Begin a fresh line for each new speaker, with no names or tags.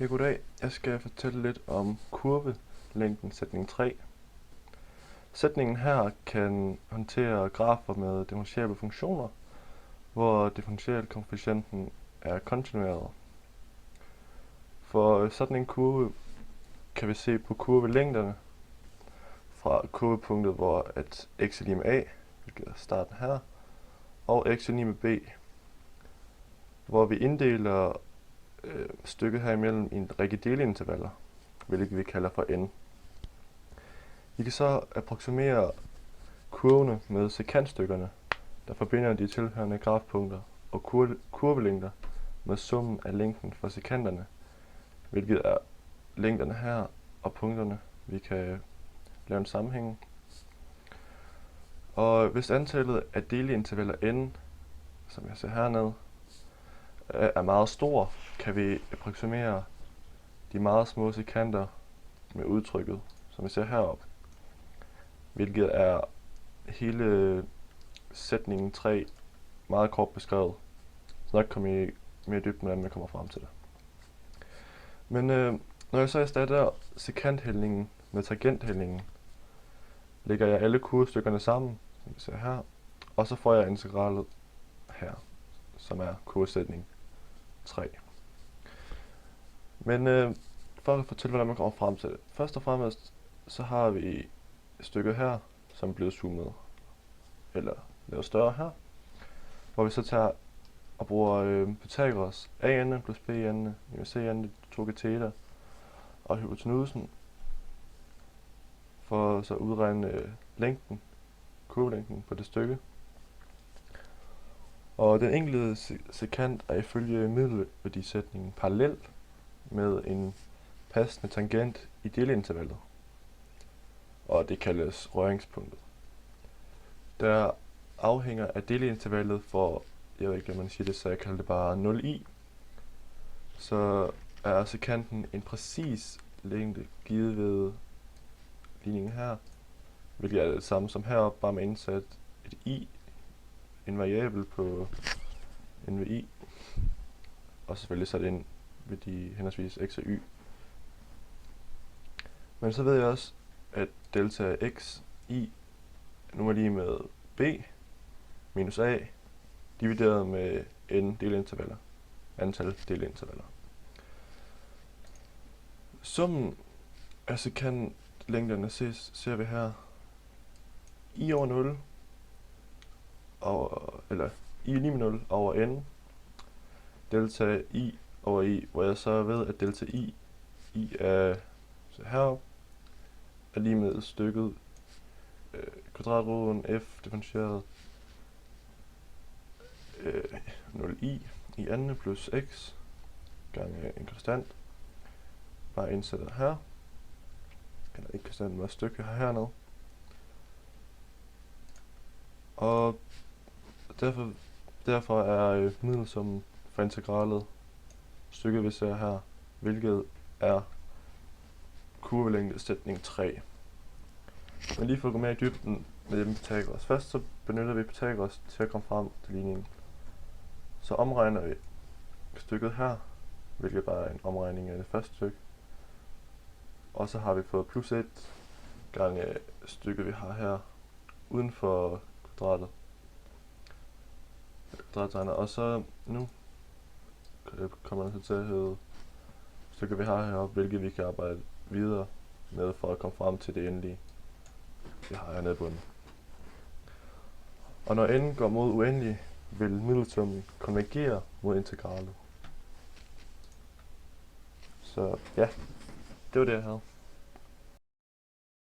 Ja, goddag. Jeg skal fortælle lidt om kurvelængden sætning 3. Sætningen her kan håndtere grafer med differentiable funktioner, hvor differentialkoefficienten er kontinueret. For sådan en kurve kan vi se på kurvelængderne fra kurvepunktet, hvor at x er lige med a, hvilket er starten her, og x er lige med b, hvor vi inddeler stykket her imellem i en række delintervaller, hvilket vi kalder for n. Vi kan så approximere kurvene med sekantstykkerne, der forbinder de tilhørende grafpunkter, og kurvelængder med summen af længden for sekanterne, hvilket er længderne her og punkterne. Vi kan lave en sammenhæng. Og hvis antallet af delintervaller n, som jeg ser hernede, er meget stor, kan vi approximere de meget små sekanter med udtrykket, som vi ser heroppe, hvilket er hele sætningen 3 meget kort beskrevet. Så nok kommer I mere dybt, hvordan man kommer frem til det. Men når jeg så erstatter sekanthældningen med tangenthældningen, lægger jeg alle kurvestykkerne sammen, som vi ser her, og så får jeg integralet her, som er kurvesætning 3. Men for at fortælle, hvordan man kommer frem til det. Først og fremmest, så har vi stykket her, som er blevet zoomet, eller lavet større her, hvor vi så tager og bruger Pythagoras a-ende plus b-ende minus c-ende, 2 kateter og hypotenusen, for så at udregne længden, kurvelængden på det stykke. Og den enkelte sekant er ifølge middelværdisætningen parallel med en passende tangent i delintervallet, og det kaldes røringspunktet. Der afhænger af delintervallet for, jeg ved ikke, hvad man siger det, så jeg kalder det bare 0i, så er sekanten en præcis længde givet ved ligningen her, hvilket er det samme som heroppe, bare med indsat et i, en variabel på n ved i, og selvfølgelig sat ind ved de henholdsvis x og y. Men så ved jeg også, at delta x i nu er lige med b minus a divideret med n delintervaller, antal delintervaller. Summen af sekantlængderne ser vi her i over 0, eller i lige med 0 over n, delta i over i, hvor jeg så ved, at delta i er så heroppe, er lige med stykket kvadratroden f differentieret 0i i anden plus x gange en konstant, bare indsætter her, eller ikke konstant, men stykke her hernede. Og derfor er middelsummen for integralet stykket, vi ser her, hvilket er kurvelængdesætning 3. Men lige for at gå mere i dybden med Pythagoras. Først så benytter vi Pythagoras til at komme frem til ligningen. Så omregner vi stykket her, hvilket bare er en omregning af det første stykke. Og så har vi fået plus 1 gange stykket, vi har her uden for kvadratet. Og så nu kommer det til at hedde stykket, vi har heroppe, hvilket vi kan arbejde videre med for at komme frem til det endelige, vi har hernede i bunden. Og når n går mod uendelig, vil middelsummen konvergere mod integralet. Så ja, det var det, jeg havde.